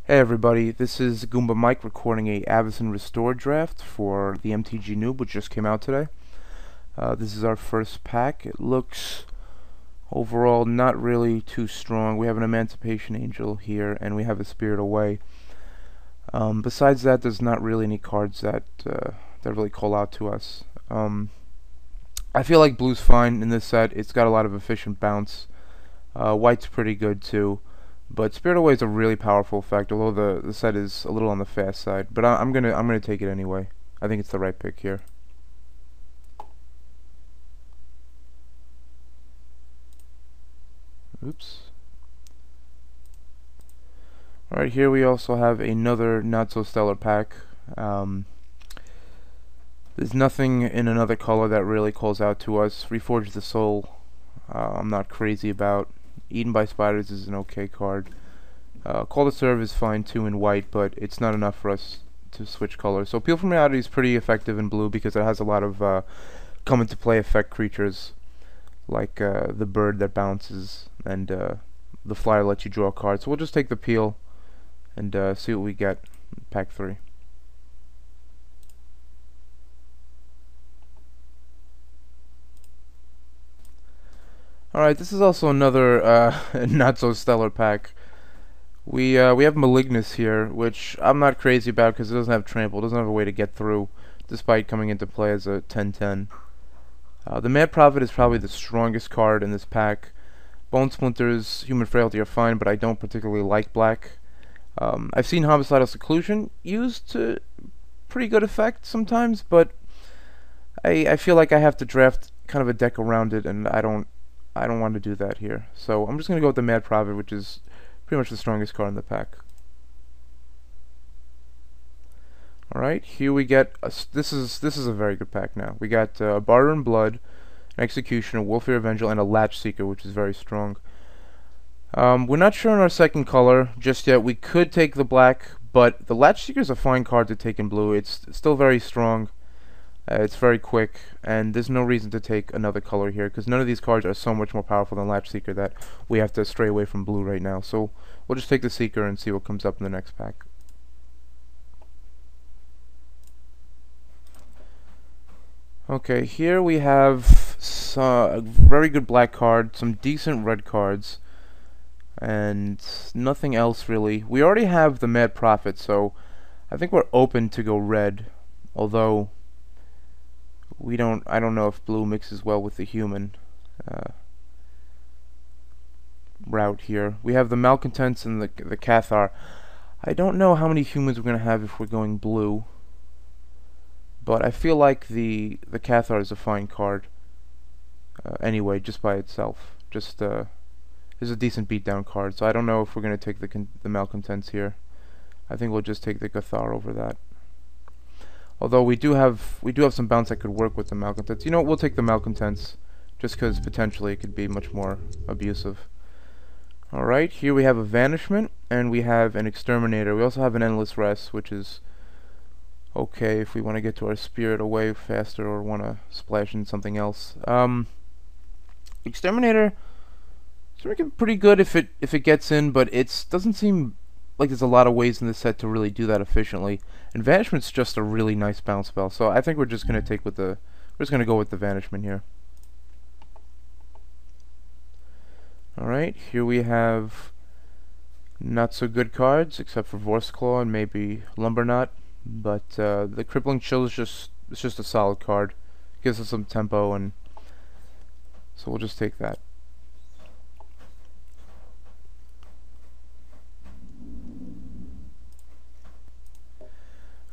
Hey everybody, this is Goomba Mike recording a Avison Restore draft for the mtgnoob, which just came out today. This is our first pack. It looks overall not really too strong. We have an Emancipation Angel here, and we have a Spirit Away. Besides that, there's not really any cards that really call out to us. I feel like blue's fine in this set. It's got a lot of efficient bounce. White's pretty good too. But Spirit Away is a really powerful effect, although the set is a little on the fast side. But I'm gonna take it anyway. I think it's the right pick here. Oops. Alright, here we also have another not so stellar pack. There's nothing in another color that really calls out to us. Reforge the Soul, I'm not crazy about. Eaten by Spiders is an okay card. Call to Serve is fine too in white, but it's not enough for us to switch colors. So Appeal from Reality is pretty effective in blue because it has a lot of come into play effect creatures, like the bird that bounces and the flyer lets you draw a card. So we'll just take the peel and see what we get in pack 3. Alright, this is also another not so stellar pack. We have Malignus here, which I'm not crazy about because it doesn't have trample, it doesn't have a way to get through, despite coming into play as a 10/10. The Mad Prophet is probably the strongest card in this pack. Bone Splinters, Human Frailty are fine, but I don't particularly like black. I've seen Homicidal Seclusion used to pretty good effect sometimes, but I feel like I have to draft kind of a deck around it, and I don't want to do that here. So I'm just going to go with the Mad Prophet, which is pretty much the strongest card in the pack. Alright, here we get this is a very good pack now. We got Barter in Blood, an Executioner, Wolfear Evangel, and a Latch Seeker, which is very strong. We're not sure on our second color just yet. We could take the black, but the Latch Seeker is a fine card to take in blue. It's still very strong. It's very quick, and there's no reason to take another color here, because none of these cards are so much more powerful than Latch Seeker that we have to stray away from blue right now. So we'll just take the Seeker and see what comes up in the next pack. Okay, here we have a very good black card, some decent red cards, and nothing else really. We already have the Mad Prophet, so I think we're open to go red, although I don't know if blue mixes well with the human route here. We have the Malcontents and the Cathar. I don't know how many humans we're going to have if we're going blue, but I feel like the Cathar is a fine card anyway, just by itself. Just is a decent beatdown card, so I don't know if we're going to take the Malcontents here. I think we'll just take the Cathar over that. Although we do have some bounce that could work with the Malcontents. You know what, we'll take the Malcontents, just because potentially it could be much more abusive. Alright, here we have a Vanishment, and we have an Exterminator. We also have an Endless Rest, which is okay if we want to get to our Spirit Away faster or want to splash in something else. Exterminator is working pretty good if it gets in, but it doesn't seem like there's a lot of ways in this set to really do that efficiently. And Vanishment's just a really nice bounce spell, so I think we're just gonna go with the Vanishment here. Alright, here we have not so good cards, except for Vorse Claw and maybe Lumberknot, but the Crippling Chill is just a solid card. Gives us some tempo, and so we'll just take that.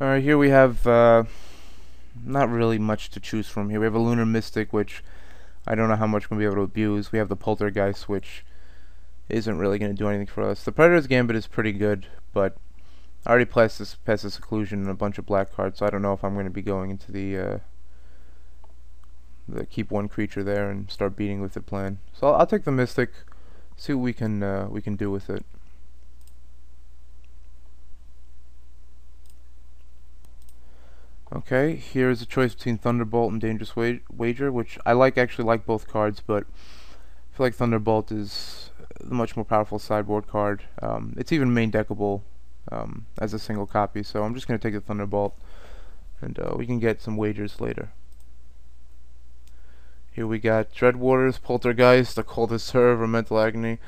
Alright, here we have not really much to choose from here. We have a Lunar Mystic, which I don't know how much we're going to be able to abuse. We have the Poltergeist, which isn't really going to do anything for us. The Predator's Gambit is pretty good, but I already passed the Seclusion and a bunch of black cards, so I don't know if I'm going to be going into the keep one creature there and start beating with the plan. So I'll take the Mystic, see what we can do with it. Okay, here's a choice between Thunderbolt and Dangerous Wager, which I actually like both cards, but I feel like Thunderbolt is the much more powerful sideboard card. It's even main deckable as a single copy. So I'm just going to take the Thunderbolt, and we can get some wagers later. Here we got Dreadwaters, Poltergeist, the Coldest Serve, or Mental Agony.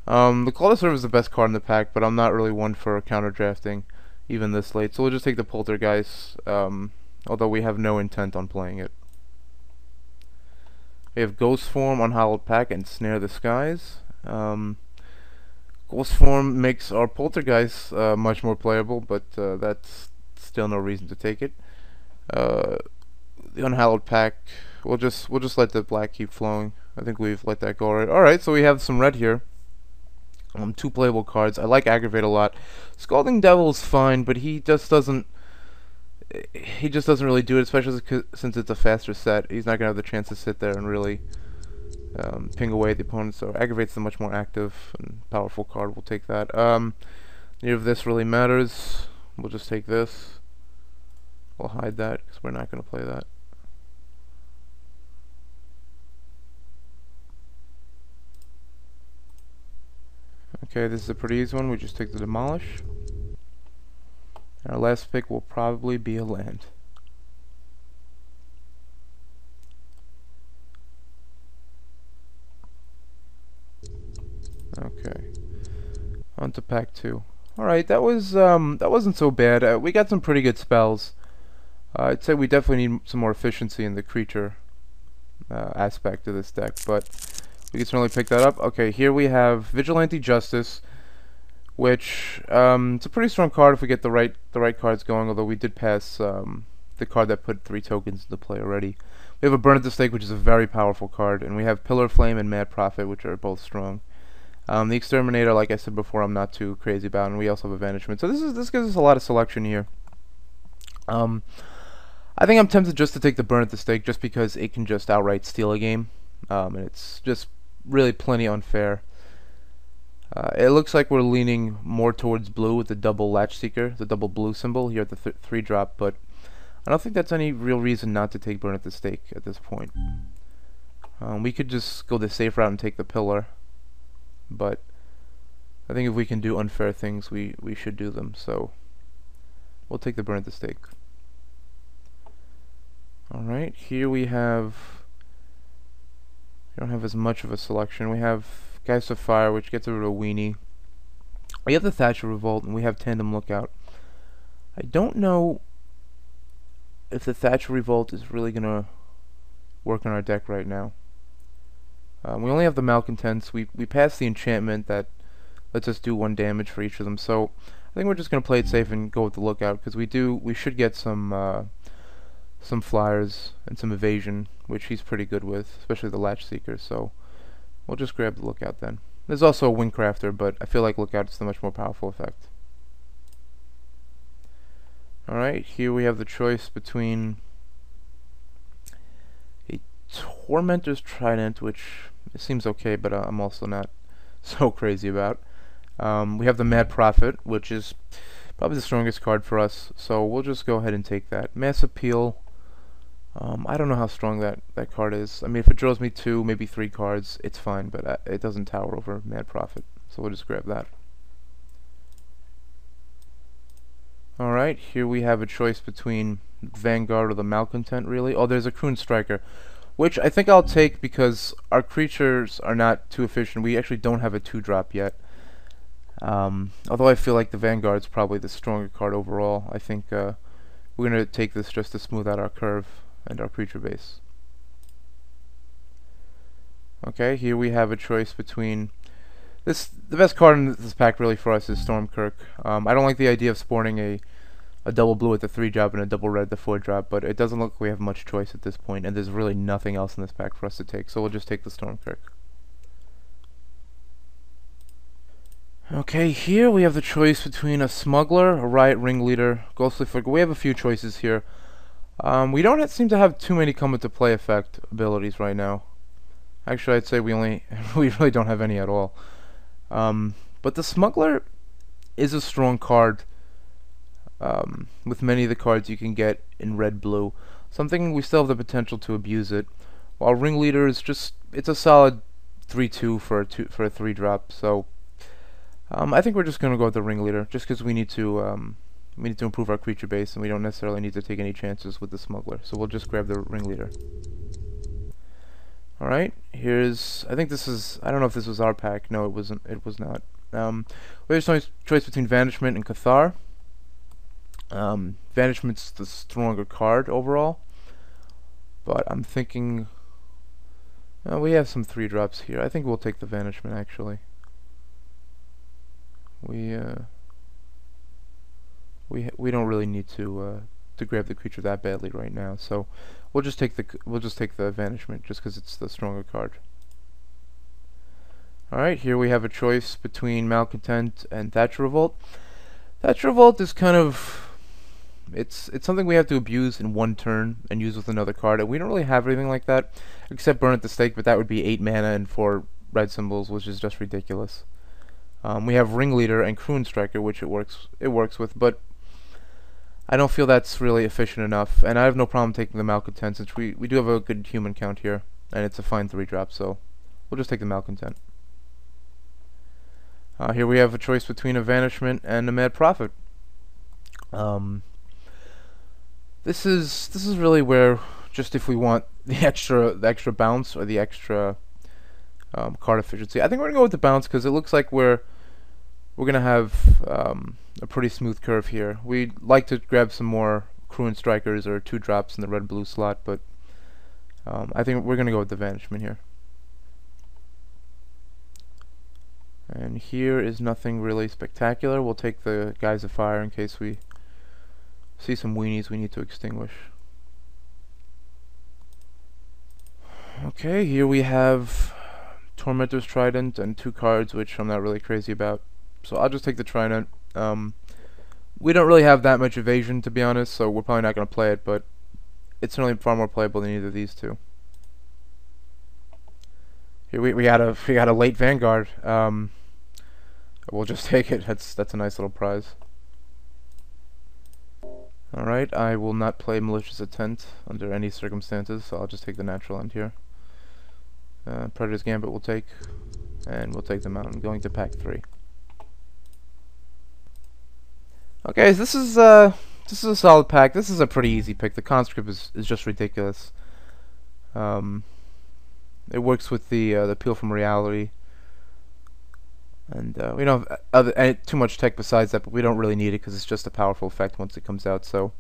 The Coldest Serve is the best card in the pack, but I'm not really one for counter drafting even this late. So we'll just take the Poltergeist, although we have no intent on playing it. We have Ghost Form, Unhallowed Pack, and Snare the Skies. Ghost Form makes our Poltergeist much more playable, but that's still no reason to take it. The Unhallowed Pack, we'll just let the black keep flowing. I think we've let that go already. Alright, so we have some red here. 2 playable cards. I like Aggravate a lot. Scalding Devil is fine, but he just doesn't really do it, especially since it's a faster set. He's not gonna have the chance to sit there and really ping away at the opponent. So Aggravate's a much more active and powerful card. We'll take that. Neither of this really matters. We'll just take this. We'll hide that because we're not gonna play that. Okay, this is a pretty easy one. We just take the Demolish. Our last pick will probably be a land. Okay. On to pack 2. Alright, that wasn't so bad. We got some pretty good spells. I'd say we definitely need some more efficiency in the creature aspect of this deck, but we can certainly pick that up. Okay, here we have Vigilante Justice, which it's a pretty strong card if we get the right cards going. Although we did pass the card that put 3 tokens into play already. We have a Burn at the Stake, which is a very powerful card, and we have Pillar Flame and Mad Prophet, which are both strong. The Exterminator, like I said before, I'm not too crazy about, and we also have Evanishment. So this gives us a lot of selection here. I think I'm tempted just to take the Burn at the Stake, just because it can just outright steal a game, and it's just really plenty unfair. It looks like we're leaning more towards blue with the double Latch Seeker, the double blue symbol here at the 3-drop, but I don't think that's any real reason not to take Burn at the Stake at this point. We could just go the safe route and take the Pillar, but I think if we can do unfair things, we should do them, so we'll take the Burn at the Stake. Alright, here we don't have as much of a selection. We have Geist of Fire, which gets rid of a weenie. We have the Thatcher Revolt, and we have Tandem Lookout. I don't know if the Thatcher Revolt is really going to work on our deck right now. We only have the Malcontents. We passed the enchantment that lets us do 1 damage for each of them, so I think we're just going to play it safe and go with the Lookout, because we should get some flyers and some evasion, which he's pretty good with, especially the Latch Seeker, so we'll just grab the Lookout then. There's also a Windcrafter, but I feel like Lookout is the much more powerful effect. Alright, here we have the choice between a Tormentor's Trident, which seems okay, but I'm also not so crazy about. We have the Mad Prophet, which is probably the strongest card for us, so we'll just go ahead and take that. Mass Appeal, I don't know how strong that card is. I mean, if it draws me 2, maybe 3 cards, it's fine, but it doesn't tower over Mad Prophet, so we'll just grab that. Alright, here we have a choice between Vanguard or the Malcontent, really. Oh, there's a Croon Striker, which I think I'll take because our creatures are not too efficient. We actually don't have a 2-drop yet. Although I feel like the Vanguard's probably the stronger card overall. I think we're going to take this just to smooth out our curve and our creature base. Okay, here we have a choice between the best card in this pack really for us is Stormkirk. I don't like the idea of sporting a double blue at the 3-drop and a double red at the 4-drop, but it doesn't look like we have much choice at this point, and there's really nothing else in this pack for us to take, so we'll just take the Stormkirk. Okay, here we have the choice between a Smuggler, a Riot Ringleader, Ghostly Flicker. We have a few choices here. We don't seem to have too many come into play effect abilities right now. Actually, I'd say we really don't have any at all. But the Smuggler is a strong card with many of the cards you can get in red-blue. Something we still have the potential to abuse it. While Ringleader is it's a solid 3/2 for a 3-drop. So I think we're just gonna go with the ringleader, just because we need to improve our creature base, and we don't necessarily need to take any chances with the smuggler. So we'll just grab the ringleader. All right, I think this is. I don't know if this was our pack. No, it wasn't. It was not. We have a choice between Vanishment and Cathar. Vanishment's the stronger card overall, but I'm thinking we have some 3-drops here. I think we'll take the Vanishment actually. We don't really need to grab the creature that badly right now, so we'll just take the Vanishment just because it's the stronger card. All right, here we have a choice between Malcontent and Thatcher Revolt. Thatcher Revolt is kind of it's something we have to abuse in one turn and use with another card, and we don't really have anything like that except Burn at the Stake, but that would be 8 mana and 4 red symbols, which is just ridiculous. We have Ringleader and Croon Striker, which it works with, but I don't feel that's really efficient enough, and I have no problem taking the Malcontent since we do have a good human count here, and it's a fine 3-drop, so we'll just take the Malcontent. Here we have a choice between a Vanishment and a Mad Prophet. This is really where, just if we want the extra bounce or the extra card efficiency, I think we're gonna go with the bounce because it looks like we're gonna have a pretty smooth curve here. We'd like to grab some more Croon Strikers or 2-drops in the red-blue slot, but I think we're gonna go with the Vanishment here. And here is nothing really spectacular. We'll take the Guise of Fire in case we see some weenies we need to extinguish. Okay, here we have Tormentor's Trident and 2 cards, which I'm not really crazy about. So I'll just take the Trident. We don't really have that much evasion, to be honest, so we're probably not going to play it, but it's certainly far more playable than either of these two. Here we got a late Vanguard. We'll just take it. That's a nice little prize. Alright, I will not play Malicious Intent under any circumstances, so I'll just take the natural end here. Predator's Gambit we'll take, and we'll take the Mountain, going to pack 3. Okay, so this is a solid pack. This is a pretty easy pick. The Conscript is just ridiculous. It works with the Peel from Reality, and we don't have too much tech besides that, but we don't really need it because it's just a powerful effect once it comes out, so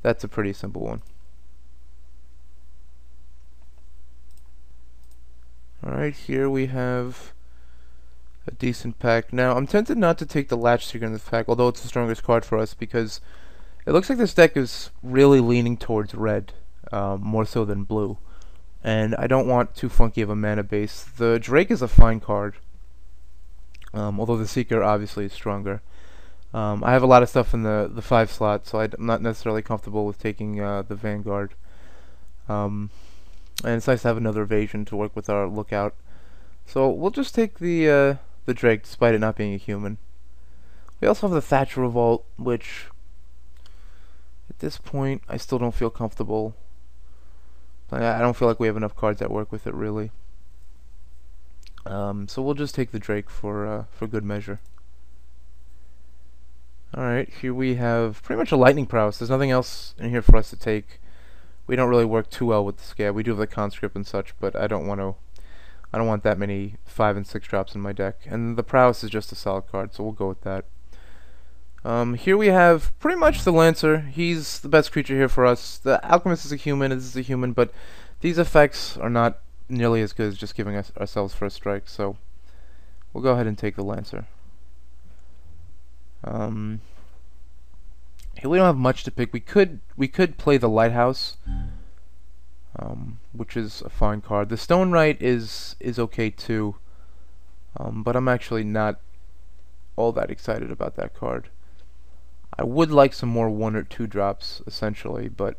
that's a pretty simple one. Alright, here we have a decent pack. Now, I'm tempted not to take the Latch Seeker in this pack, although it's the strongest card for us, because it looks like this deck is really leaning towards red, more so than blue. And I don't want too funky of a mana base. The Drake is a fine card, although the Seeker obviously is stronger. I have a lot of stuff in the 5 slot, so I'm not necessarily comfortable with taking the Vanguard. And it's nice to have another evasion to work with our lookout. So we'll just take the Drake, despite it not being a human. We also have the Thatcher Revolt, which at this point I still don't feel comfortable. I don't feel like we have enough cards that work with it, really. So we'll just take the Drake for good measure. Alright, here we have pretty much a Lightning Prowess. There's nothing else in here for us to take. We don't really work too well with the Scab. We do have the Conscript and such, but I don't want that many 5 and 6 drops in my deck. And the Prowess is just a solid card, so we'll go with that. Here we have pretty much the Lancer. He's the best creature here for us. The Alchemist is a human, this is a human, but these effects are not nearly as good as just giving us ourselves first strike, so we'll go ahead and take the Lancer. Here we don't have much to pick. We could play the Lighthouse, which is a fine card. The Stone Right is okay too, but I'm actually not all that excited about that card. I would like some more 1 or 2 drops, essentially, but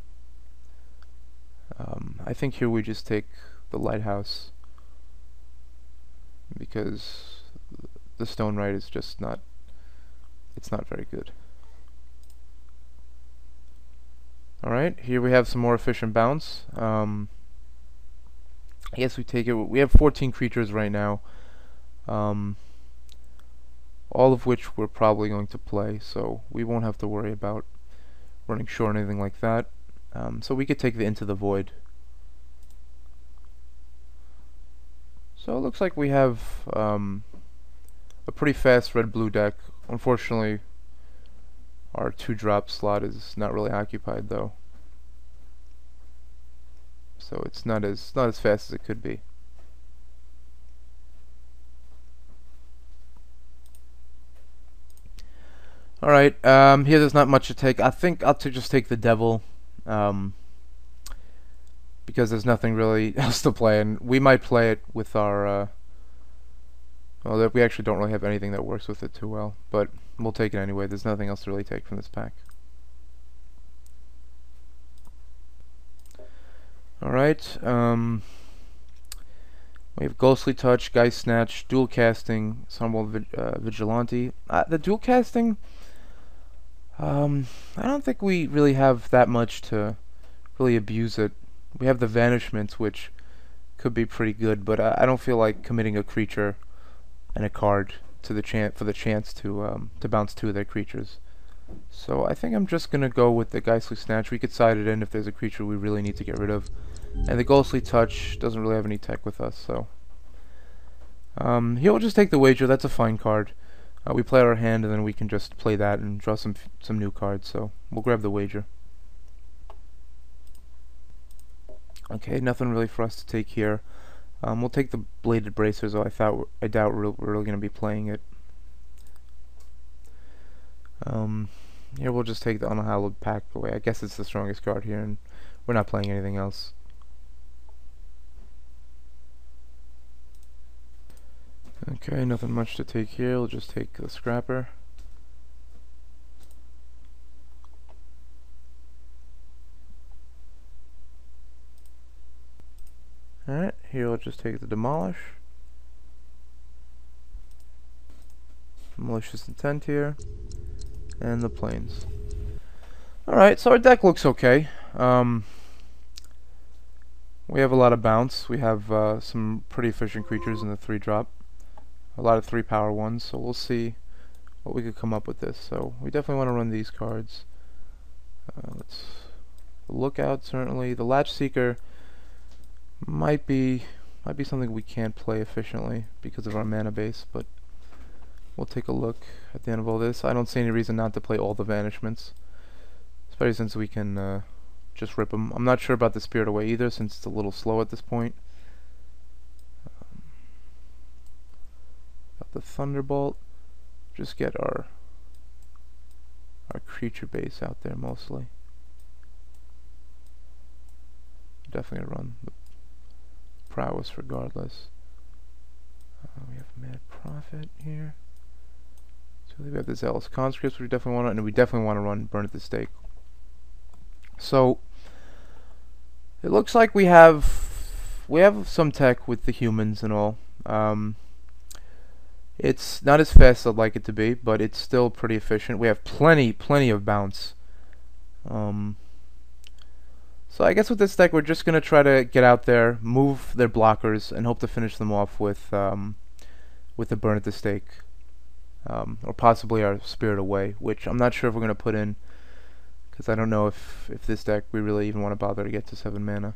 I think here we just take the Lighthouse, because the Stone Right is just not, it's not very good. Alright, here we have some more efficient bounce. I guess we take it. We have 14 creatures right now. all of which we're probably going to play, so we won't have to worry about running short or anything like that. So we could take the Into the Void. So it looks like we have a pretty fast red-blue deck. Unfortunately, our 2-drop slot is not really occupied though, so it's not as fast as it could be. Alright, here there's not much to take. I think I'll just take the Devil, because there's nothing really else to play, and we might play it with our, well, we actually don't really have anything that works with it too well, but we'll take it anyway. There's nothing else to really take from this pack. Alright, we have Ghostly Touch, Geist Snatch, Dual Casting, Sunwall Vigilante. The Dual Casting, I don't think we really have that much to really abuse it. We have the Vanishments, which could be pretty good, but I don't feel like committing a creature and a card to the chance to bounce 2 of their creatures. So I think I'm just gonna go with the Ghostly Snatch. We could side it in if there's a creature we really need to get rid of, and the Ghostly Touch doesn't really have any tech with us. So here we'll just take the Wager. That's a fine card. We play our hand, and then we can just play that and draw some new cards. So we'll grab the Wager. Okay, nothing really for us to take here. We'll take the Bladed Bracers, though I doubt we're really going to be playing it. Here we'll just take the Unhallowed Pact away. I guess it's the strongest card here, and we're not playing anything else. Okay, nothing much to take here. We'll just take the Scrapper. Alright, here we'll just take the Demolish. Malicious Intent here. And the Plains. Alright, so our deck looks okay. We have a lot of bounce. We have some pretty efficient creatures in the 3-drop. A lot of 3-power ones, so we'll see what we could come up with this. So we definitely want to run these cards. Let's Lookout, certainly. The Latch Seeker might be something we can't play efficiently because of our mana base, but we'll take a look at the end of all this. I don't see any reason not to play all the Vanishments, especially since we can just rip them. I'm not sure about the Spirit Away either, since it's a little slow at this point. Got the Thunderbolt. Just get our creature base out there mostly. Definitely run the Prowess regardless. We have Mad Prophet here. So we have the Zealous Conscripts, which we definitely want to, and we definitely want to run Burn at the Stake. So it looks like we have some tech with the humans and all. It's not as fast as I'd like it to be, but it's still pretty efficient. We have plenty of bounce. So I guess with this deck, we're just gonna try to get out there, move their blockers, and hope to finish them off with the Burn at the Stake, or possibly our Spirit Away, which I'm not sure if we're gonna put in, because I don't know if this deck we really even want to bother to get to 7 mana.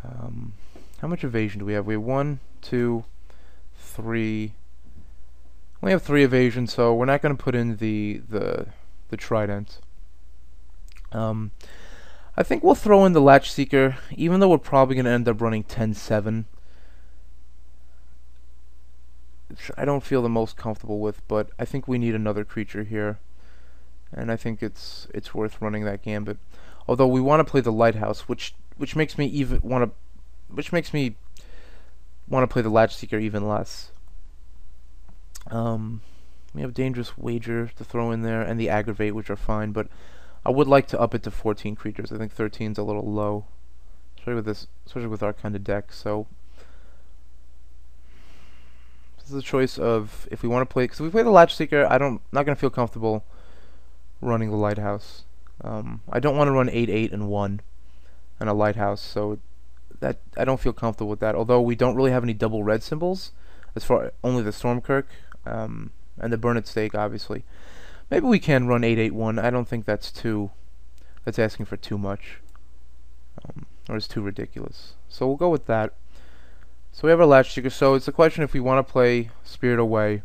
How much evasion do we have? We have 1, 2, 3. We have 3 evasion, so we're not going to put in the Trident. I think we'll throw in the Latch Seeker, even though we're probably going to end up running 10-7. I don't feel the most comfortable with, but I think we need another creature here, and I think it's worth running that gambit. Although we want to play the Lighthouse, which makes me want to play the Latch Seeker even less. We have Dangerous Wager to throw in there, and the Aggravate, which are fine, but I would like to up it to 14 creatures. I think 13 is a little low, especially with our kind of deck. So this is a choice of if we want to play, because if we play the Latch Seeker, not gonna feel comfortable running the Lighthouse. I don't want to run 8/8 and 1 and a Lighthouse, so that I don't feel comfortable with that. Although we don't really have any double red symbols, as far only the Stormkirk. and the burn at stake, obviously. Maybe we can run 881. I don't think that's asking for too much, or it's too ridiculous. So we'll go with that. So we have our Latchseeker. So it's a question if we want to play Spirit Away,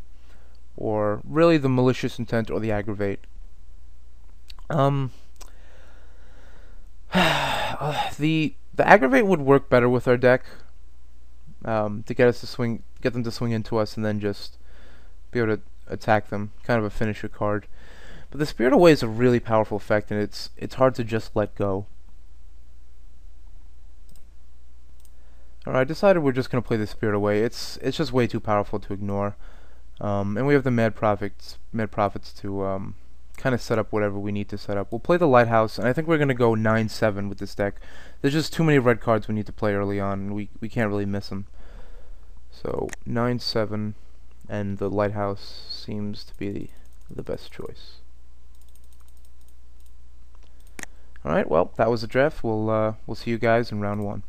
or really the Malicious Intent or the Aggravate. The Aggravate would work better with our deck, to get them to swing into us, and then just be able to attack them. Kind of a finisher card. But the Spirit Away is a really powerful effect, and it's hard to just let go. Alright, I decided we're just gonna play the Spirit Away. It's just way too powerful to ignore. And we have the Mad Prophets to kind of set up whatever we need to set up. We'll play the Lighthouse, and I think we're gonna go 9-7 with this deck. There's just too many red cards we need to play early on, and we can't really miss them. So 9-7, and the Lighthouse seems to be the best choice. Alright, well, that was the draft. We'll see you guys in round 1.